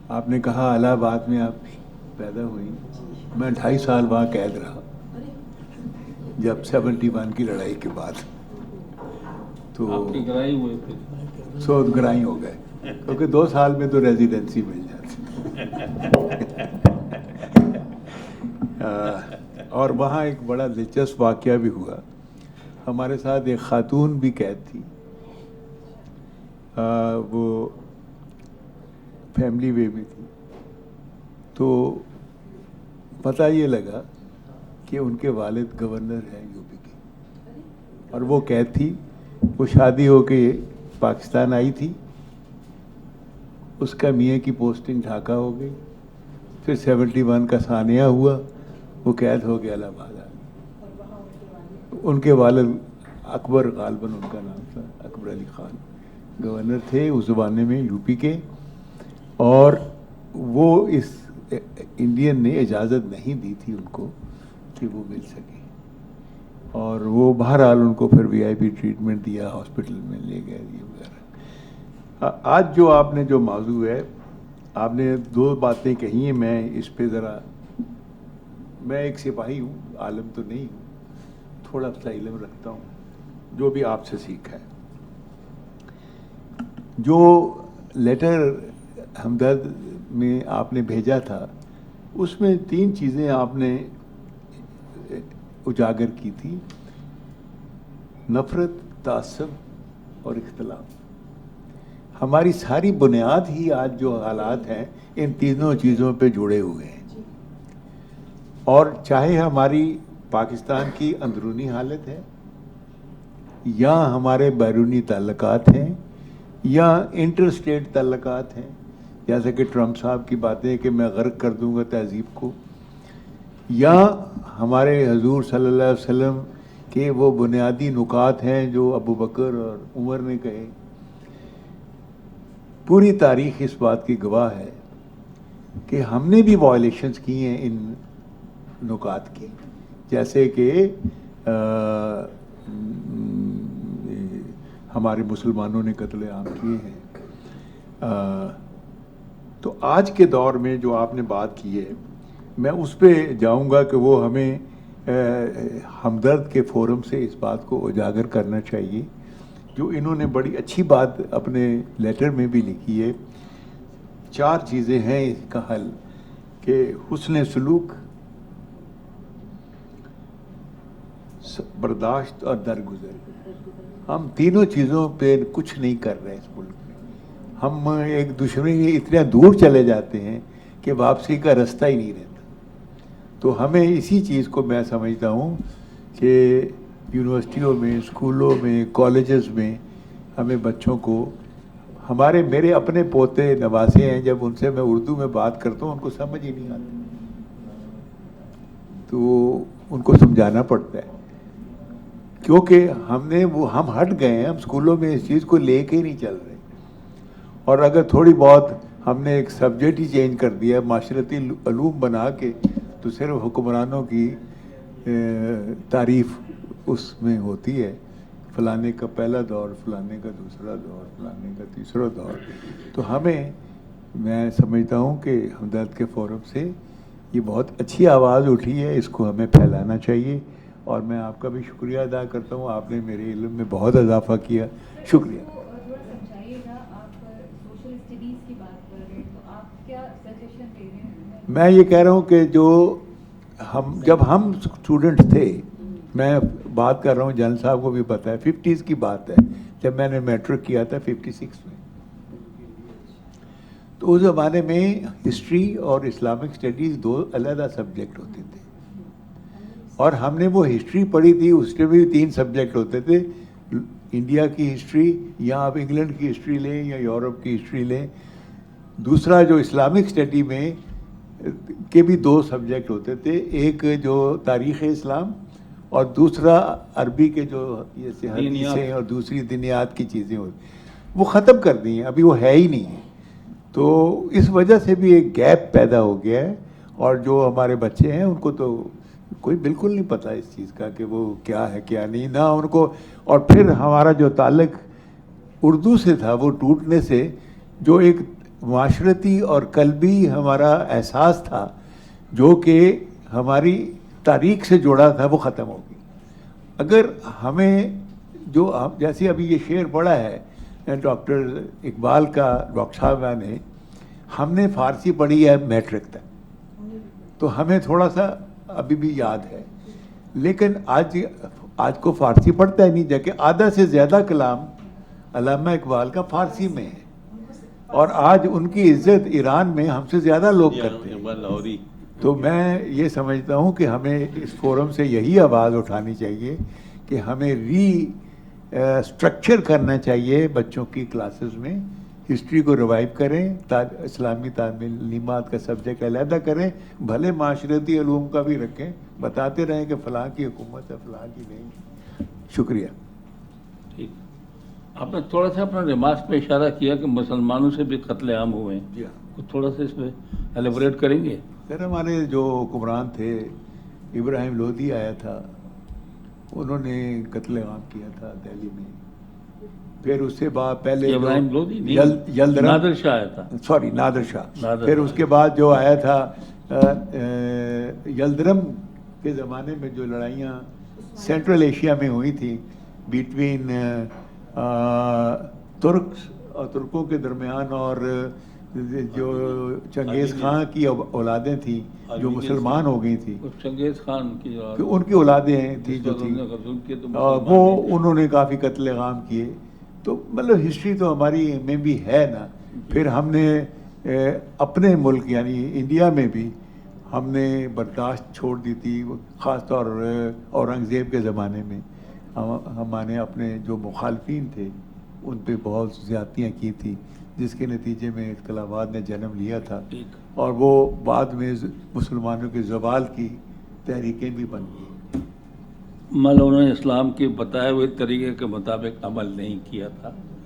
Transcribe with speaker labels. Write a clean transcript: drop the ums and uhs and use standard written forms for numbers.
Speaker 1: آپ نے کہا الہ آباد میں آپ پیدا ہوئی. میں 2.5 سال وہاں قید رہا جب 71 کی لڑائی کے بعد. تو
Speaker 2: آپ کی گرائی ہوئے تھے.
Speaker 1: سو گرائی ہو گئے کیونکہ 2 سال میں تو ریزیڈنسی مل جاتی. اور وہاں ایک بڑا دلچسپ واقعہ بھی ہوا. ہمارے ساتھ ایک خاتون بھی قید تھی. وہ فیملی وے میں تھی. تو پتہ یہ لگا کہ ان کے والد گورنر ہیں یو پی کے اور وہ قید تھی. وہ شادی ہو کے پاکستان آئی تھی. اس کا میاں کی پوسٹنگ ڈھاکہ ہو گئی. پھر 71 کا ثانیہ ہوا. وہ قید ہو گیا الہ آباد. ان کے والد اکبر غالباً ان کا نام تھا، اکبر علی خان گورنر تھے اس زمانے میں یو پی کے. اور وہ اس انڈین نے اجازت نہیں دی تھی ان کو کہ وہ مل سکے. اور وہ بہرحال ان کو پھر VIP ٹریٹمنٹ دیا، ہاسپٹل میں لے گئے یہ وغیرہ. آج جو آپ نے جو موضوع ہے، آپ نے 2 باتیں کہی ہیں. میں اس پہ ذرا، میں ایک سپاہی ہوں، عالم تو نہیں ہوں، تھوڑا سا علم رکھتا ہوں جو بھی آپ سے سیکھا ہے. جو لیٹر ہمدرد میں آپ نے بھیجا تھا اس میں 3 چیزیں آپ نے اجاگر کی تھی: نفرت، تعصب اور اختلاف. ہماری ساری بنیاد ہی آج جو حالات ہیں ان تینوں چیزوں پہ جڑے ہوئے ہیں. اور چاہے ہماری پاکستان کی اندرونی حالت ہے یا ہمارے بیرونی تعلقات ہیں یا انٹر اسٹیٹ تعلقات ہیں، جیسے کہ ٹرمپ صاحب کی باتیں کہ میں غرق کر دوں گا تہذیب کو، یا ہمارے حضور صلی اللہ علیہ وسلم کے وہ بنیادی نکات ہیں جو ابو بکر اور عمر نے کہے. پوری تاریخ اس بات کی گواہ ہے کہ ہم نے بھی وائلیشنز کی ہیں ان نکات کی، جیسے کہ ہمارے مسلمانوں نے قتل عام کیے ہیں. تو آج کے دور میں جو آپ نے بات کی ہے، میں اس پہ جاؤں گا کہ وہ ہمیں ہمدرد کے فورم سے اس بات کو اجاگر کرنا چاہیے جو انہوں نے بڑی اچھی بات اپنے لیٹر میں بھی لکھی ہے. 4 چیزیں ہیں اس کا حل کہ حسن سلوک، برداشت اور درگزر. ہم تینوں چیزوں پہ کچھ نہیں کر رہے اس ملک میں. ہم ایک دوسرے کے اتنے دور چلے جاتے ہیں کہ واپسی کا رستہ ہی نہیں رہتا. تو ہمیں اسی چیز کو میں سمجھتا ہوں کہ یونیورسٹیوں میں، اسکولوں میں، کالجز میں ہمیں بچوں کو، میرے اپنے پوتے نواسے ہیں، جب ان سے میں اردو میں بات کرتا ہوں ان کو سمجھ ہی نہیں آتی، تو ان کو سمجھانا پڑتا ہے کیونکہ ہم ہٹ گئے ہیں. ہم اسکولوں میں اس چیز کو لے کے ہی نہیں چل رہے. اور اگر تھوڑی بہت ہم نے ایک سبجیکٹ ہی چینج کر دیا معاشرتی علوم بنا کے، تو صرف حکمرانوں کی تعریف اس میں ہوتی ہے، فلانے کا پہلا دور، فلانے کا دوسرا دور، فلانے کا تیسرا دور. تو میں سمجھتا ہوں کہ ہمدرد کے فورم سے یہ بہت اچھی آواز اٹھی ہے، اس کو ہمیں پھیلانا چاہیے. اور میں آپ کا بھی شکریہ ادا کرتا ہوں، آپ نے میرے علم میں بہت اضافہ کیا. شکریہ. میں یہ کہہ رہا ہوں کہ جب ہم اسٹوڈنٹ تھے، میں بات کر رہا ہوں، جان صاحب کو بھی پتہ ہے، 50s کی بات ہے جب میں نے میٹرک کیا تھا 56 میں. تو اس زمانے میں ہسٹری اور اسلامک اسٹڈیز 2 علیحدہ سبجیکٹ ہوتے تھے. اور ہم نے وہ ہسٹری پڑھی تھی، اس میں بھی 3 سبجیکٹ ہوتے تھے: انڈیا کی ہسٹری، یا آپ انگلینڈ کی ہسٹری لیں یا یورپ کی ہسٹری لیں. دوسرا جو اسلامک اسٹڈی میں کے بھی 2 سبجیکٹ ہوتے تھے، ایک جو تاریخ اسلام اور دوسرا عربی کے جو یہ حدیثیں اور دوسری دینیات کی چیزیں ہوتی، وہ ختم کر دی ہیں، ابھی وہ ہے ہی نہیں ہے. تو اس وجہ سے بھی ایک گیپ پیدا ہو گیا ہے. اور جو ہمارے بچے ہیں ان کو تو کوئی بالکل نہیں پتہ اس چیز کا کہ وہ کیا ہے کیا نہیں، نہ ان کو. اور پھر ہمارا جو تعلق اردو سے تھا وہ ٹوٹنے سے جو ایک معاشرتی اور قلبی ہمارا احساس تھا جو کہ ہماری تاریخ سے جوڑا تھا وہ ختم ہو گئی. اگر ہمیں جو جیسے ابھی یہ شعر پڑھا ہے ڈاکٹر اقبال کا، ڈاکٹر صاحبہ نے، ہم نے فارسی پڑھی ہے میٹرک تک، تو ہمیں تھوڑا سا ابھی بھی یاد ہے، لیکن آج کو فارسی پڑھتا ہی نہیں، جبکہ آدھا سے زیادہ کلام علامہ اقبال کا فارسی میں ہے، اور آج ان کی عزت ایران میں ہم سے زیادہ لوگ کرتے ہیں.
Speaker 2: اقبال لاہوری.
Speaker 1: تو میں یہ سمجھتا ہوں کہ ہمیں اس فورم سے یہی آواز اٹھانی چاہیے کہ ہمیں اسٹرکچر کرنا چاہیے بچوں کی کلاسز میں، ہسٹری کو ریوائیو کریں، اسلامی تعلیمات کا سبجیکٹ علیحدہ کریں، بھلے معاشرتی علوم کا بھی رکھیں، بتاتے رہیں کہ فلاں کی حکومت ہے، فلاں کی نہیں. شکریہ.
Speaker 2: ٹھیک. آپ نے تھوڑا سا اپنا ریمارکس میں اشارہ کیا کہ مسلمانوں سے بھی قتل عام ہوئے ہیں.
Speaker 1: جی ہاں
Speaker 2: کچھ تھوڑا سا اس پہ ایلیبوریٹ کریں گے؟
Speaker 1: سر، ہمارے جو حکمران تھے، ابراہیم لودھی آیا تھا، انہوں نے قتل عام کیا تھا دہلی میں. پھر اس سے بعد پہلے
Speaker 2: ابراہیم لودھی نہیں، نادر شاہ آیا تھا.
Speaker 1: سوری، نادر شاہ.
Speaker 2: نادر
Speaker 1: پھر
Speaker 2: شاہ.
Speaker 1: اس کے بعد جو آیا تھا یلدرم کے زمانے میں جو لڑائیاں سینٹرل ایشیا میں ہوئی تھیں بٹوین ترکوں کے درمیان اور جو چنگیز خان کی اولادیں تھیں جو مسلمان ہو گئی تھیں،
Speaker 2: چنگیز خان کی
Speaker 1: کہ ان کی اولادیں تھیں جو تھیں، وہ انہوں نے کافی قتل عام کیے. تو مطلب ہسٹری تو ہماری میں بھی ہے نا. پھر ہم نے اپنے ملک یعنی انڈیا میں بھی ہم نے برداشت چھوڑ دی تھی، خاص طور اورنگزیب کے زمانے میں ہم نے اپنے جو مخالفین تھے ان پہ بہت زیادتیاں کی تھی، جس کے نتیجے میں اختلافات نے جنم لیا تھا، اور وہ بعد میں مسلمانوں کے زوال کی تحریکیں بھی بن گئی.
Speaker 2: انہوں نے اسلام کے بتائے ہوئے طریقے کے مطابق عمل نہیں کیا تھا.